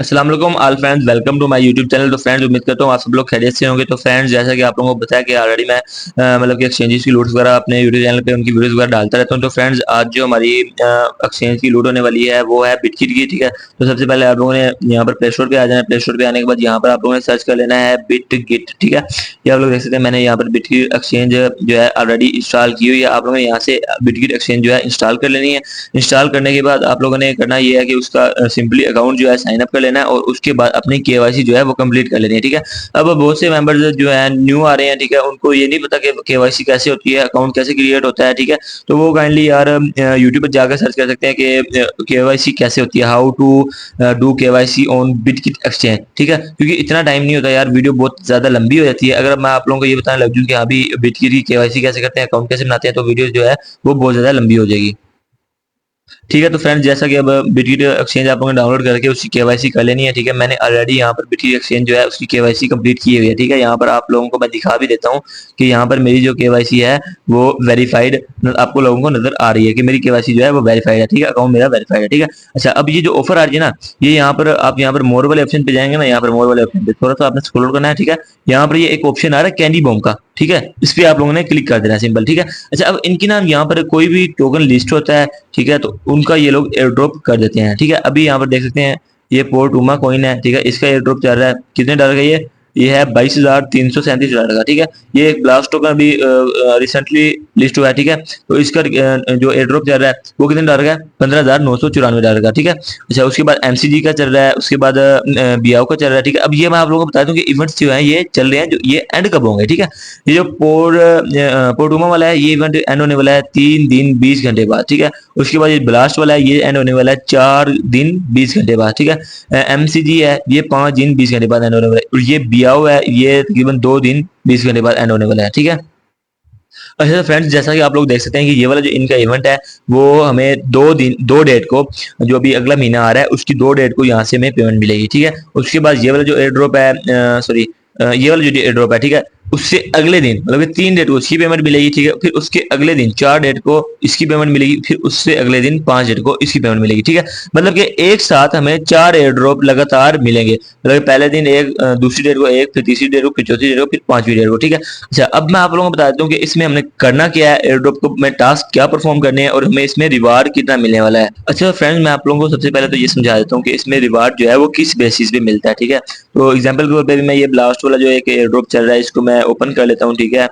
अस्सलाम वालेकुम all friends, welcome to my YouTube channel. तो फ्रेंड्स, उम्मीद करता हूँ आप सब लोग खैरियत से होंगे। तो फ्रेंड्स, जैसा कि आप लोगों को बताया कि ऑलरेडी मैं मतलब कि एक्सचेंजेस की लूट्स वगैरह अपने यूट्यूब चैनल पे उनकी वीडियोस वगैरह डालता रहता हूँ। तो फ्रेंड्स, आज जो हमारी एक्सचेंज की लूट होने वाली है वो है बिटकिट की। ठीक है, तो सबसे पहले आप लोगों ने यहाँ पर प्ले स्टोर पे आ जाना है। प्ले स्टोर पे आने के बाद यहाँ पर आप लोगों ने सर्च कर लेना है बिटगिट। ठीक है, ये आप लोग देख सकते हैं, मैंने यहाँ पर बिटकिट एक्सचेंज जो है ऑलरेडी इंस्टॉल की हुई है। आप लोगों ने यहाँ से बिटकिट एक्सचेंज जो है इंस्टॉल कर लेनी है। इंस्टॉल करने के बाद आप लोगों ने करना ये है कि उसका सिंपली अकाउंट जो है साइन अप कर लेना है और उसके बाद अपनी केवाईसी जो है वो कंप्लीट कर लेनी है। ठीक है, अब बहुत से मेंबर्स जो है न्यू आ रहे हैं, ठीक है, उनको ये नहीं पता कि केवाईसी कैसे होती है, अकाउंट कैसे क्रिएट होता है। ठीक है, तो वो काइंडली यार यूट्यूब पर जाकर सर्च कर सकते हैं कि केवाईसी कैसे होती है, how to do KYC on Bitkit exchange. ठीक है, क्योंकि इतना टाइम नहीं होता यार, वीडियो बहुत ज्यादा लंबी हो जाती है। अगर मैं आप लोगों को ये बताने लग जाऊँ कि हाँ भी बिटकिट की केवाईसी कैसे करते हैं, अकाउंट कैसे बनाते हैं, तो वीडियो जो है वो बहुत ज्यादा लंबी हो जाएगी। ठीक है, तो फ्रेंड्स, जैसा कि अब बिटकिट एक्सचेंज आप लोगों ने डाउनलोड करके उसकी केवाईसी कर लेनी है। ठीक है, मैंने ऑलरेडी यहाँ पर बिटकिट एक्सचेंज जो है उसकी केवाईसी कंप्लीट की हुई है। ठीक है, यहाँ पर आप लोगों को मैं दिखा भी देता हूँ कि यहाँ पर मेरी जो केवाईसी है वो वेरीफाइड आपको लोगों को नजर आ रही है कि मेरी केवाईसी जो है वो वेरीफाइड है। ठीक है, अकाउंट मेरा वेरीफाइड है। ठीक है, अच्छा, अब ये जो ऑफर आ रही है ना, ये यहाँ पर आप यहाँ पर मोर वाले ऑप्शन पे जाएंगे ना, यहाँ पर मोर वाले ऑप्शन पे थोड़ा सा आपने स्क्रॉल करना है। ठीक है, यहाँ पर ये एक ऑप्शन आ रहा है कैंडी बॉम्ब का। ठीक है, इस पे आप लोगों ने क्लिक कर देना है, सिंपल। ठीक है, अच्छा, अब इनकी ना यहाँ पर कोई भी टोकन लिस्ट होता है, ठीक है, तो उनका ये लोग एयर ड्रॉप कर देते हैं। ठीक है, अभी यहाँ पर देख सकते हैं ये पोर्ट उमा कॉइन है। ठीक है, इसका एयर ड्रॉप चल रहा है कितने डॉलर का, ये है $22,337 का। ठीक है, ये एक ब्लास्ट टोकन अभी रिसेंटली लिस्ट हुआ है। ठीक है, तो इसका जो एयर ड्रॉप चल रहा है वो कितने डॉलर का है, $15,994 का। ठीक है, अच्छा, उसके बाद एमसीजी का चल रहा है, उसके बाद बियाओ का चल रहा है। ठीक है, अब ये मैं आप लोगों को बता दूं कि इवेंट्स जो है ये चल रहे हैं, जो ये एंड कब होंगे। ठीक है, ये जो पोर्टुमा वाला है ये इवेंट एंड होने वाला है 3 दिन 20 घंटे बाद। ठीक है, उसके बाद ये ब्लास्ट वाला है ये एंड होने वाला है 4 दिन 20 घंटे बाद। ठीक है, एमसीजी है ये 5 दिन 20 घंटे बाद एंड होने वाला है, और ये बियाओ है ये तकरीबन 2 दिन 20 घंटे बाद एंड होने वाला है। ठीक है, अच्छा, तो फ्रेंड्स, जैसा कि आप लोग देख सकते हैं कि ये वाला जो इनका इवेंट है वो हमें 2 दिन 2 डेट को, जो अभी अगला महीना आ रहा है उसकी 2 डेट को यहाँ से हमें पेमेंट मिलेगी। ठीक है, उसके बाद ये वाला जो एयर ड्रॉप है, सॉरी, ये वाला जो एयर ड्रॉप है, ठीक है, उससे अगले दिन मतलब कि 3 डेट को उसकी पेमेंट मिलेगी। ठीक है, फिर उसके अगले दिन 4 डेट को इसकी पेमेंट मिलेगी, फिर उससे अगले दिन 5 डेट को इसकी पेमेंट मिलेगी। ठीक है, मतलब कि एक साथ हमें 4 एयर ड्रॉप लगातार मिलेंगे। मतलब कि पहले दिन एक, दूसरी डेट को एक, फिर तीसरी डेट को, फिर चौथी डेट को, फिर पांचवी डेट को। ठीक है, अच्छा, अब मैं आप लोगों को बता देता हूँ कि इसमें हमने करना क्या है, एयर ड्रॉप को में टास्क क्या परफॉर्म करने हैं और हमें इसमें रिवार्ड कितना मिलने वाला है। अच्छा फ्रेंड्स, मैं आप लोगों को सबसे पहले तो ये समझा देता हूँ कि इसमें रिवार्ड जो है वो किस बेसिस पे मिलता है। ठीक है, तो एग्जांपल के तौर पे भी मैं ये ब्लास्ट वाला जो एक एयर ड्रॉप चल रहा है इसको मैं ओपन कर लेता हूँ। ठीक है,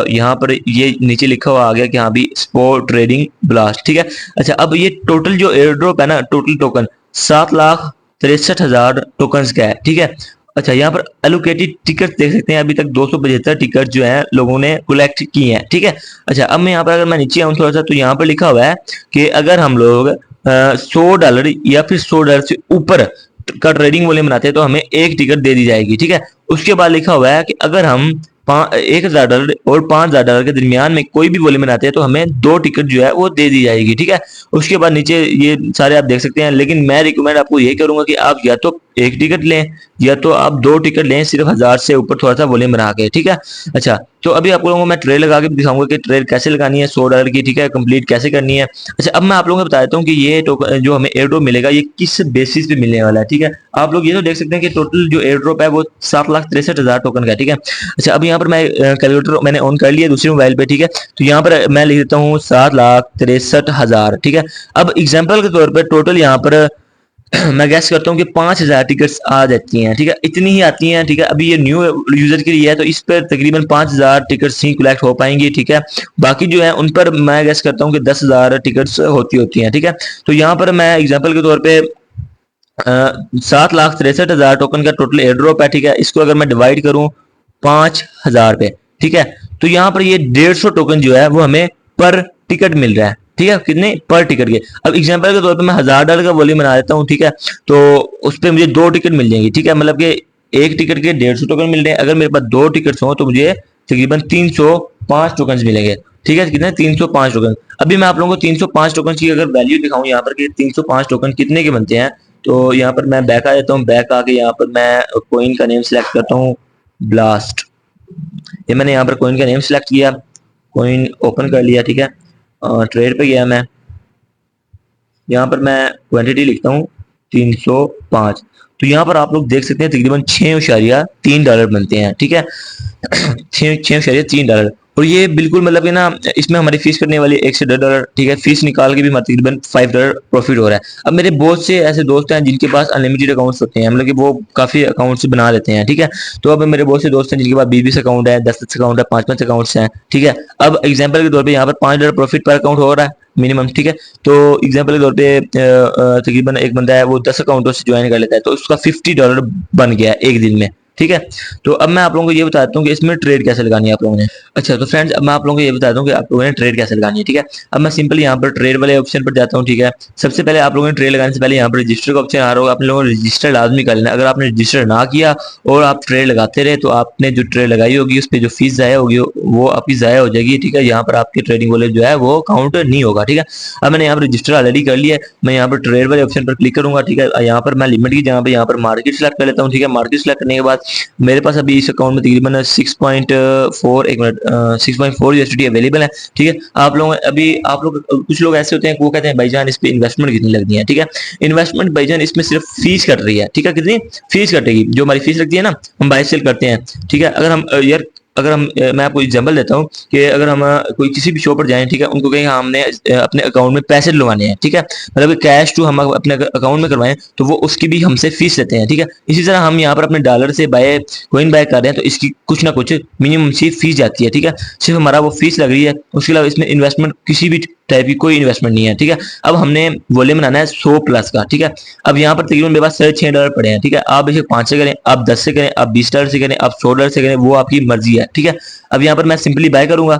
यहाँ पर ये नीचे लिखा हुआ आ गया कि हाँ भी स्पोर्ट ट्रेडिंग ब्लास्ट। ठीक है, अच्छा, अब ये टोटल जो एयर ड्रॉप है ना, टोटल टोकन 7,63,000 टोकन का है। ठीक है, अच्छा, यहाँ पर एलोकेटेड टिकट देख सकते हैं, अभी तक 275 टिकट जो है लोगों ने कलेक्ट किए हैं। ठीक है, अच्छा, अब मैं यहाँ पर अगर मैं नीचे आऊँ थोड़ा सा, तो यहाँ पर लिखा हुआ है कि अगर हम लोग $100 या फिर $100 से ऊपर का ट्रेडिंग वॉल्यूम बनाते हैं तो हमें एक टिकट दे दी जाएगी। ठीक है, उसके बाद लिखा हुआ है कि अगर हम $1,000 और $5,000 के दरमियान में कोई भी वॉल्यूम बनाते हैं तो हमें 2 टिकट जो है वो दे दी जाएगी। ठीक है, उसके बाद नीचे ये सारे आप देख सकते हैं, लेकिन मैं रिकमेंड आपको यही करूंगा कि आप या तो एक टिकट लें या तो आप 2 टिकट लें, सिर्फ 1000 से ऊपर थोड़ा सा वॉल्यूम बना के। ठीक है, अच्छा, तो अभी आप लोगों को मैं ट्रेड लगा के दिखाऊंगा कि ट्रेड कैसे लगानी है $100 की। ठीक है, कंप्लीट कैसे करनी है। अच्छा, अब मैं आप लोगों को बता देता हूँ कि ये जो हमें एयर ड्रॉप मिलेगा ये किस बेसिस पे मिलने वाला है। ठीक है, आप लोग ये तो देख सकते हैं कि टोटल जो एयर ड्रॉप है वो 7,63,000 टोकन का है। ठीक है, अच्छा, अब यहाँ पर मैं कैलकुलेटर मैंने ऑन कर लिया दूसरे मोबाइल पे। ठीक है, तो यहाँ पर मैं लिख देता हूँ 7,63,000। ठीक है, अब एग्जाम्पल के तौर पर टोटल यहाँ पर मैं गैस करता हूँ कि 5,000 टिकट्स आ जाती हैं। ठीक है, इतनी ही आती हैं। ठीक है, अभी ये न्यू यूजर के लिए है तो इस पर तकरीबन 5,000 टिकट्स ही कलेक्ट हो पाएंगी। ठीक है, बाकी जो है उन पर मैं गैस करता हूँ कि 10,000 टिकट्स होती हैं। ठीक है, तो यहाँ पर मैं एग्जाम्पल के तौर पे 7,63,000 टोकन का टोटल एयर ड्रॉप है। ठीक है, इसको अगर मैं डिवाइड करूं 5,000 पे, ठीक है, तो यहाँ पर ये 150 टोकन जो है वो हमें पर टिकट मिल रहा है। ठीक है, कितने पर टिकट के। अब एग्जांपल के तौर पे मैं $1,000 का वॉल्यूम बना देता हूँ। ठीक है, तो उस पर मुझे 2 टिकट मिल जाएंगी। ठीक है, मतलब कि एक टिकट के 150 टोकन मिल रहे हैं, अगर मेरे पास 2 टिकट हो तो मुझे तकरीबन 305 टोकन मिलेंगे। ठीक है, कितने, 305 टोकन। अभी मैं आप लोगों को 305 टोकन की अगर वैल्यू दिखाऊं यहाँ पर कि 305 टोकन कितने के बनते हैं, तो यहाँ पर मैं बैक आ जाता हूँ। बैक आके यहाँ पर मैं कोइन का नेम सेलेक्ट करता हूँ, ब्लास्ट। ये मैंने यहाँ पर कोइन का नेम सेलेक्ट किया, कोइन ओपन कर लिया। ठीक है, ट्रेड पे गया मैं, यहाँ पर मैं क्वांटिटी लिखता हूँ 305। तो यहाँ पर आप लोग देख सकते हैं तकरीबन 6.3 डॉलर बनते हैं, ठीक है। 6.3 डॉलर, और ये बिल्कुल मतलब कि ना इसमें हमारी फीस करने वाली 1 से 10 डॉलर, ठीक है। फीस निकाल के भी हमारे तकरीबन 5 डॉलर प्रॉफिट हो रहा है। अब मेरे बहुत से ऐसे दोस्त हैं जिनके पास अनलिमिटेड अकाउंट्स होते हैं, मतलब कि वो काफी अकाउंट्स बना लेते हैं, ठीक है। तो अब मेरे बहुत से दोस्त हैं जिनके पास 20 अकाउंट है, 10 अकाउंट है, 5 अकाउंट्स हैं, ठीक है। अब एग्जाम्पल के तौर पर यहाँ पर $5 प्रॉफिट पर अकाउंट हो रहा है मिनिमम, ठीक है। तो एग्जांपल के तौर पे तकरीबन एक बंदा है वो 10 अकाउंटों से ज्वाइन कर लेता है, तो उसका $50 बन गया एक दिन में, ठीक है। तो अब मैं आप लोगों को ये बताता हूँ कि इसमें ट्रेड कैसे लगानी है आप लोगों ने। अच्छा तो फ्रेंड्स, अब मैं आप लोगों को ये बताता हूँ कि आप लोगों ने ट्रेड कैसे लगानी है, ठीक है। अब मैं सिंपल यहाँ पर ट्रेड वाले ऑप्शन पर जाता हूँ, ठीक है। सबसे पहले आप लोगों ने ट्रेड लगाने से पहले यहाँ पर रजिस्टर का ऑप्शन आ रहा होगा, आप लोगों ने रजिस्टर लाजमी कर लेना। अगर आपने रजिस्टर ना किया और आप ट्रेड लगाते रहे तो आपने जो ट्रेड लगाई होगी उस पर जो फीस जाया होगी वो आपकी जाया हो जाएगी, ठीक है। यहाँ पर आपके ट्रेडिंग वॉलेट जो है वो काउंट नहीं होगा, ठीक है। अब मैंने यहाँ पर रजिस्टर ऑलरेडी कर लिया है, मैं यहाँ पर ट्रेड वाले ऑप्शन पर क्लिक करूंगा, ठीक है। यहाँ पर मैं लिमिट की जगह पे यहाँ पर मार्केट सेलेक्ट कर लेता हूँ, ठीक है। मार्केट सेलेक्ट करने के बाद मेरे पास अभी इस अकाउंट में तकरीबन 6.4 एक मिनट 6.4 यूएसडी अवेलेबल है, ठीक है। आप लोग अभी आप लोग कुछ लोग ऐसे होते हैं वो कहते हैं भाईजान इस पे इन्वेस्टमेंट कितनी लगती है, ठीक है। इन्वेस्टमेंट भाईजान इसमें सिर्फ फीस कट रही है, ठीक है। कितनी फीस कटेगी, जो हमारी फीस लगती है ना, हम बाय सेल करते हैं, ठीक है। अगर हम यार अगर हम मैं आपको एग्जांपल देता हूँ कि अगर हम कोई किसी भी शॉप पर जाएं, ठीक है, उनको कहें हाँ, हमने अपने अकाउंट में पैसे डलवाने हैं, ठीक है, मतलब कैश टू हम अपने अकाउंट में करवाएं तो वो उसकी भी हमसे फीस लेते हैं, ठीक है। इसी तरह हम यहाँ पर अपने डॉलर से बाय कोइन बाय कर रहे हैं तो इसकी कुछ ना कुछ मिनिमम सी फीस जाती है, ठीक है। सिर्फ हमारा वो फीस लग रही है, उसके अलावा इसमें इन्वेस्टमेंट किसी भी टाइप की कोई इन्वेस्टमेंट नहीं है, ठीक है। अब हमने वॉल्यूम बनाना है 100 प्लस का, ठीक है। अब यहाँ पर तकरीबन मेरे पास $6.5 पड़े हैं, ठीक है। आप बेशक 5 से करें, आप 10 से करें, आप $20 से करें, आप $100 से करें, वो आपकी मर्जी है, ठीक है। अब यहाँ पर मैं सिंपली बाय करूंगा,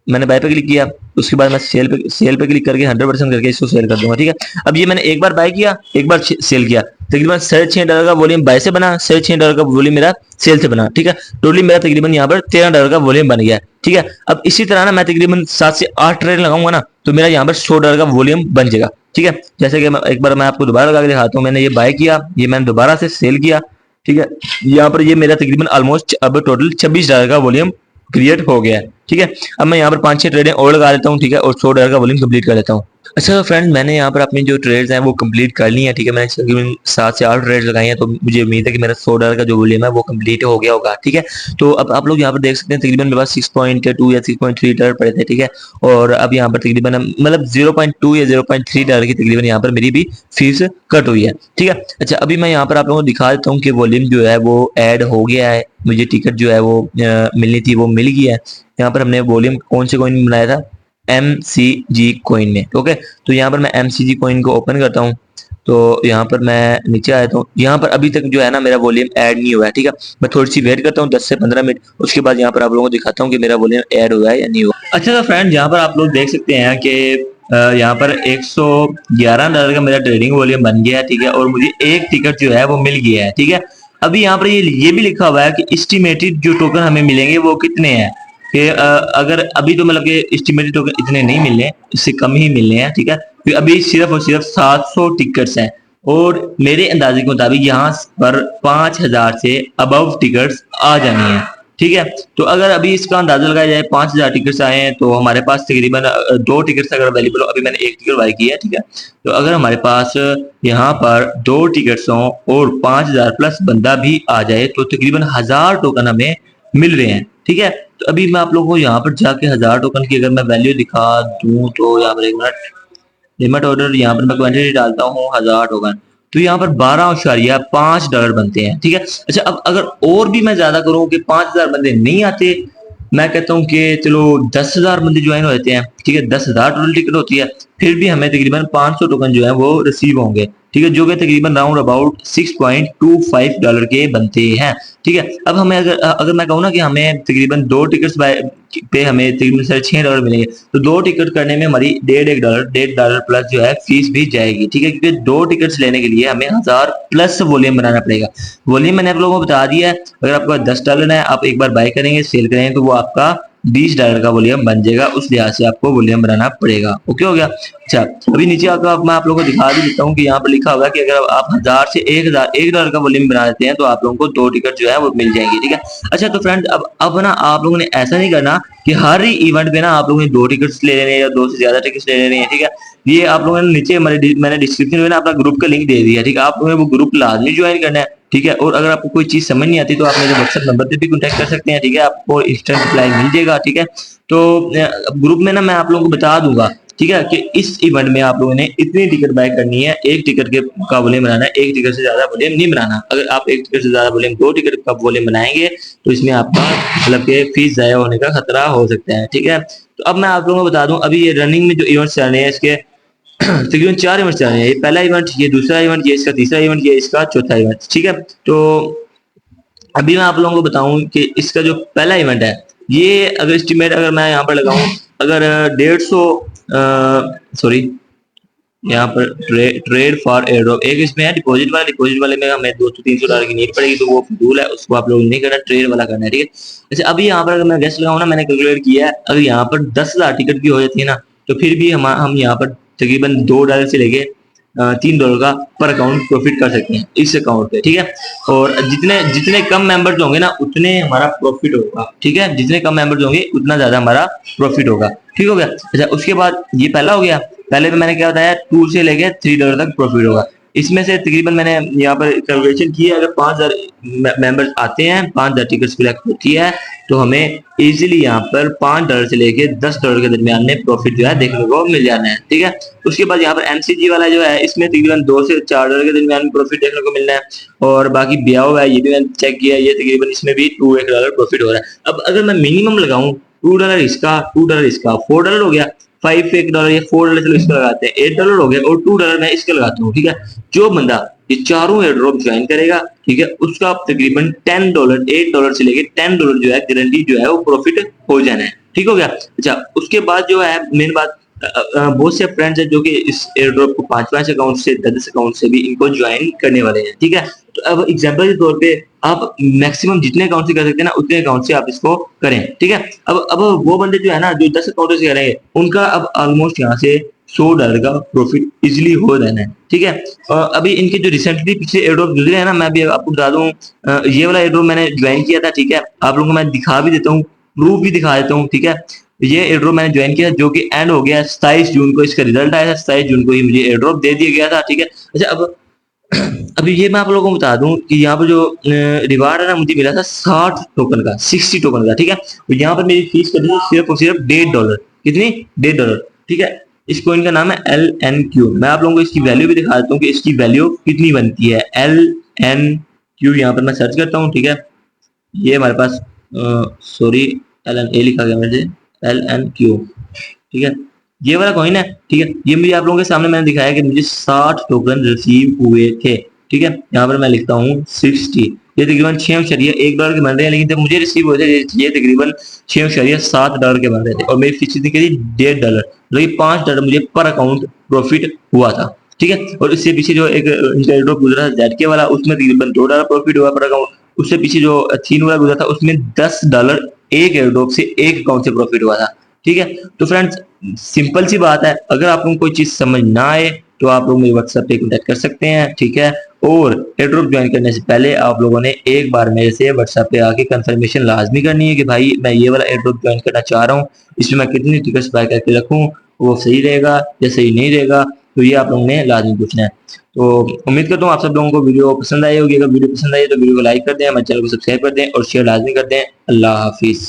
मैंने बाय पे क्लिक किया, उसके बाद मैं सेल पे क्लिक करके 100% करके इसको सेल कर दूंगा, ठीक है। अब ये मैंने एक बार बाय किया, एक बार सेल किया, तकरीबन $6.5 का वॉल्यूम बाय से बना, $6.5 का वॉल्यूम मेरा सेल से बना, ठीक है। टोटली मेरा तकरीबन यहाँ पर $13 का वॉल्यूम बन गया, ठीक है। अब इसी तरह ना मैं तकरीबन 7 से 8 ट्रेड लगाऊंगा ना तो मेरा यहाँ पर $100 का वॉल्यूम बन जाएगा, ठीक है। जैसे कि एक बार मैं आपको दोबारा लगा के दिखाता हूँ, मैंने ये बाय किया, ये मैंने दोबारा से सेल किया, ठीक है। यहाँ पर ये मेरा तकरीबन ऑलमोस्ट अब टोटल $26 का वॉल्यूम क्रिएट हो गया है, ठीक है। अब मैं यहाँ पर 5-6 ट्रेडें और लगा देता हूँ, ठीक है, और $100 का वॉल्यूम कंप्लीट कर लेता हूँ। अच्छा फ्रेंड, मैंने यहाँ पर अपनी जो ट्रेड्स हैं वो कंप्लीट कर ली हैं, ठीक है। मैंने तकरीबन 7 से 8 ट्रेड्स लगाई हैं, तो मुझे उम्मीद है कि मेरा $100 का जो वॉल्यूम है वो कंप्लीट हो गया होगा, ठीक है। तो अब आप लोग यहाँ पर देख सकते हैं तकरीबन मेरे पास 6.2 या 6.3 डॉलर पड़े थे, ठीक है। और अब यहाँ पर तकरीबन मतलब 0.2 या 0.3 डॉलर की तकरीबन यहाँ पर मेरी भी फीस कट हुई है, ठीक है। अच्छा अभी मैं यहाँ पर आप लोगों को दिखा देता हूँ कि वॉल्यूम जो है वो ऐड हो गया है, मुझे टिकट जो है वो मिलनी थी वो मिल गई है। यहाँ पर हमने वॉल्यूम कौन से कॉइन में बनाया था, MCG कॉइन में, ओके। तो यहाँ पर मैं MCG कॉइन को ओपन करता हूँ, तो यहाँ पर मैं नीचे आया हूँ, यहाँ पर अभी तक जो है ना मेरा वॉल्यूम ऐड नहीं हुआ है, ठीक है। मैं थोड़ी सी वेट करता हूँ 10 से 15 मिनट, उसके बाद यहाँ पर आप लोगों को दिखाता हूँ कि मेरा वॉल्यूम ऐड हुआ है या नहीं हुआ। अच्छा तो फ्रेंड, यहाँ पर आप लोग देख सकते हैं कि यहाँ पर $111 का मेरा ट्रेडिंग वॉल्यूम बन गया है, ठीक है। और मुझे एक टिकट जो है वो मिल गया है, ठीक है। अभी यहाँ पर ये भी लिखा हुआ है कि एस्टिमेटेड जो टोकन हमें मिलेंगे वो कितने हैं, कि अगर अभी तो मतलब कि एस्टिमेटेड टोकन इतने नहीं मिलने, इससे कम ही मिलने हैं, ठीक है। तो अभी सिर्फ और सिर्फ 700 टिकट्स हैं, और मेरे अंदाजे के मुताबिक यहाँ पर 5000 से अबव टिकट्स आ जानी है, ठीक है। तो अगर अभी इसका अंदाजा लगाया जाए 5000 टिकट्स आए हैं तो हमारे पास तकरीबन 2 टिकट्स अगर अवेलेबल हो, अभी मैंने एक टिकट बाय किया है, ठीक है। तो अगर हमारे पास यहाँ पर 2 टिकट्स हों और 5000 प्लस बंदा भी आ जाए तो तकरीबन 1000 टोकन हमें मिल रहे हैं, ठीक है। तो अभी मैं आप लोगों को यहाँ पर जाके 1000 टोकन की अगर मैं वैल्यू दिखा दूं तो यहाँ पर एक मिनट, लिमिट ऑर्डर यहाँ पर मैं क्वांटिटी डालता हूँ 1000 टोकन, तो यहाँ पर $12.5 बनते हैं, ठीक है। अच्छा अब अगर और भी मैं ज्यादा करूँ कि 5000 बंदे नहीं आते, मैं कहता हूँ कि चलो 10,000 बंदे ज्वाइन हो जाते हैं, ठीक है। 10,000 टोटल टिकट होती है, फिर भी हमें तकरीबन 500 टोकन जो है वो रिसीव होंगे, ठीक है, जो कि तकरीबन राउंड अबाउट $6.25 के बनते हैं, ठीक है। अब हमें अगर मैं कहूँ ना कि हमें तकरीबन 2 टिकट्स पे हमें तकरीबन $6.5 मिलेंगे, तो 2 टिकट करने में हमारी $1.5 प्लस जो है फीस भी जाएगी, ठीक है। क्योंकि 2 टिकट्स लेने के लिए हमें 1000 प्लस वॉल्यूम बनाना पड़ेगा। वॉल्यूम मैंने आप लोगों को बता दिया है, अगर आपके पास $10 है, आप एक बार बाय करेंगे सेल करेंगे तो वो आपका $20 का वॉल्यूम बन जाएगा। उस लिहाज से आपको वॉल्यूम बनाना पड़ेगा। ओके हो गया। अच्छा, अभी नीचे आकर मैं आप लोगों को दिखा भी देता हूँ कि यहाँ पर लिखा होगा कि अगर आप 1000 से 1000 $1 का वॉल्यूम बना देते हैं तो आप लोगों को 2 टिकट जो है वो मिल जाएंगे। ठीक है। अच्छा तो फ्रेंड्स, अब ना आप लोगों ने ऐसा नहीं करना कि हर ही इवेंट पे ना आप लोगों ने 2 टिकट्स ले लेने हैं या 2 से ज्यादा टिकट्स ले लेने हैं। ठीक है। ये आप लोगों ने नीचे मैंने डिस्क्रिप्शन में ना अपना ग्रुप का लिंक दे दिया है। ठीक है। आप लोगों ने वो ग्रुप लाजमी ज्वाइन करना है। ठीक है। और अगर आपको कोई चीज समझ नहीं आती तो आप मेरे व्हाट्सएप नंबर पे भी कांटेक्ट कर सकते हैं। ठीक है। आपको इंस्टेंट रिप्लाई मिल जाएगा। ठीक है। तो ग्रुप में ना मैं आप लोगों को बता दूंगा, ठीक है, कि इस इवेंट में आप लोगों ने इतनी टिकट बाय करनी है, एक टिकट के का वॉल्यूम बनाना है, एक टिकट से ज्यादा वॉल्यूम नहीं बनाना। अगर आप एक टिकट से ज्यादा वॉल्यूम 2 टिकट का वॉल्यूम बनाएंगे तो इसमें आपका मतलब कि फीस जाया होने का खतरा हो सकता है। ठीक है। तो अब मैं आप लोगों को बता दूं, अभी ये रनिंग में जो इवेंट्स चल रहे हैं इसके तकरीबन 4 इवेंट चल रहे हैं। ये पहला इवेंट, ये दूसरा इवेंट, ये इसका तीसरा इवेंट, ये इसका चौथा इवेंट। ठीक है। तो अभी मैं आप लोगों को बताऊं कि इसका जो पहला इवेंट है, ये अगर एस्टिमेट अगर मैं यहाँ पर लगाऊं, अगर 150 सॉरी, यहाँ पर ट्रेड फॉर एयर ड्रॉप एक इसमें है डिपॉजिट वाला। डिपॉजिट वाले में हमें $200-300 की नीड पड़ेगी, तो वो फजूल है, उसको आप लोग नहीं करना, ट्रेड वाला करना है। ठीक है। जैसे अभी यहाँ पर अगर मैं गेस लगाऊं ना, मैंने कैलकुलेट किया है, अगर यहाँ पर 10,000 टिकट की हो जाती है ना, तो फिर भी हम यहाँ पर तकरीबन $2 से लेके $3 का पर अकाउंट प्रॉफिट कर सकते हैं इस अकाउंट पे। ठीक है। और जितने जितने कम मेंबर्स होंगे ना उतने हमारा प्रॉफिट होगा। ठीक है। जितने कम मेंबर्स होंगे उतना ज्यादा हमारा प्रॉफिट होगा। ठीक हो गया। अच्छा, उसके बाद ये पहला हो गया। पहले में मैंने क्या बताया, 2 से लेके $3 तक प्रॉफिट होगा। इसमें से तकरीबन मैंने यहाँ पर कैलकुलेशन की है, अगर 5000 मेंबर्स आते हैं, 5000 टिकट सिलेक्ट होती है, तो हमें इजीली यहाँ पर $5 से लेके $10 के दरमियान में प्रॉफिट जो है देखने को मिल जाना है। ठीक है। उसके बाद यहाँ पर एमसीजी वाला जो है, इसमें तकरीबन $2 से $4 के दरमियान में प्रॉफिट देखने को मिलना है। और बाकी ब्याओ है, ये भी मैंने चेक किया है, ये तकरीबन इसमें भी $2-1 प्रॉफिट हो रहा है। अब अगर मैं मिनिमम लगाऊं, $2 इसका, $2 इसका, $4 हो गया, $5 या $4 चलो इसका लगाते हैं, $8 हो गया, और $2 मैं इसका लगाता हूँ। ठीक है। जो बंदा ये चारों एयर ड्रॉप ज्वाइन करेगा, ठीक है, उसका तकरीबन $10, $8 से लेके $10 जो है गारंटी जो है वो प्रॉफिट हो जाना है। ठीक हो गया। अच्छा, उसके बाद जो है मेन बात, बहुत से फ्रेंड्स हैं जो कि इस एयर ड्रॉप को 5-5 अकाउंट से 10 अकाउंट से भी इनको ज्वाइन करने वाले हैं। ठीक है। तो अब एग्जांपल के तौर पे आप मैक्सिमम जितने अकाउंट से कर सकते हैं ना, उतने अकाउंट से आप इसको करें। ठीक है। अब वो बंदे जो है ना, जो 10 अकाउंट से करेंगे, उनका अब ऑलमोस्ट यहाँ से $100 का प्रॉफिट इजिली हो जाना है। ठीक है। अभी इनके जो रिसेंटली पिछले एयर ड्रॉप गुजरे हैं ना, मैं भी आपको बता दूं, ये वाला एयर ड्रॉप मैंने ज्वाइन किया था। ठीक है। आप लोगों को मैं दिखा भी देता हूँ, प्रूफ भी दिखा देता हूँ। ठीक है। ये एयर ड्रॉप मैंने ज्वाइन किया जो कि एंड हो गया 27 जून को, इसका रिजल्ट आया था 27 जून को ही मुझे एयर ड्रॉप दे दिया गया था। ठीक है। अच्छा, अब अभी ये मैं आप लोगों को बता दूं कि यहाँ पर जो रिवार्ड है ना, मुझे मिला था 60 टोकन का, 60 टोकन का। ठीक है। तो यहाँ पर मेरी फीस कटी सिर्फ और सिर्फ $1.5। कितनी? $1.5। ठीक है। इस कॉइन का नाम है LNQ। मैं आप लोगों को इसकी वैल्यू भी दिखा देता हूँ कि इसकी वैल्यू कितनी बनती है। LNQ यहाँ पर मैं सर्च करता हूँ। ठीक है। ये हमारे पास सॉरी LNA लिखा गया मेरे से, LNQ। ठीक है। ये वाला कॉइन है। ठीक है। ये मुझे आप लोगों के सामने मैंने दिखाया कि मुझे 60 टोकन रिसीव हुए थे। ठीक है। यहाँ पर मैं लिखता हूँ 60। ये तकरीबन $6.1 के बन रहे हैं, लेकिन जब मुझे रिसीव हुए थे ये तकरीबन $6.7 के बन रहे थे, और मेरी फीस थी $1.5, मतलब $5 मुझे पर अकाउंट प्रॉफिट हुआ था। ठीक है। और इससे पीछे जो एक इंटरड्रॉप गुजरा था ZK वाला, उसमें तकरीबन $2 प्रॉफिट हुआ पर अकाउंट। उससे पीछे जो थीन वाला गुजरा था, उसमें $10 एक एयरड्रॉप से एक अकाउंट से प्रॉफिट हुआ था। ठीक है। तो फ्रेंड्स, सिंपल सी बात है, अगर आप लोगों को कोई चीज समझ ना आए तो आप लोग मेरे व्हाट्सएप पे कॉन्टेक्ट कर सकते हैं। ठीक है। और एयरड्रॉप ज्वाइन करने से पहले आप लोगों ने एक बार मेरे से व्हाट्सएप पे आके कंफर्मेशन लाजमी करनी है कि भाई मैं ये वाला एयरड्रॉप ज्वाइन करना चाह रहा हूँ, इसमें मैं कितनी टिकट्स बाय करके रखूँ, वो सही रहेगा या सही नहीं रहेगा, तो ये आप लोगों ने लाजमी पूछना है। तो उम्मीद करता हूँ आप सब लोगों को वीडियो पसंद आई होगी। अगर वीडियो पसंद आई तो वीडियो को लाइक कर दें, हमारे चैनल को सब्सक्राइब कर दें और शेयर लाजमी कर दें। अल्लाह हाफिज।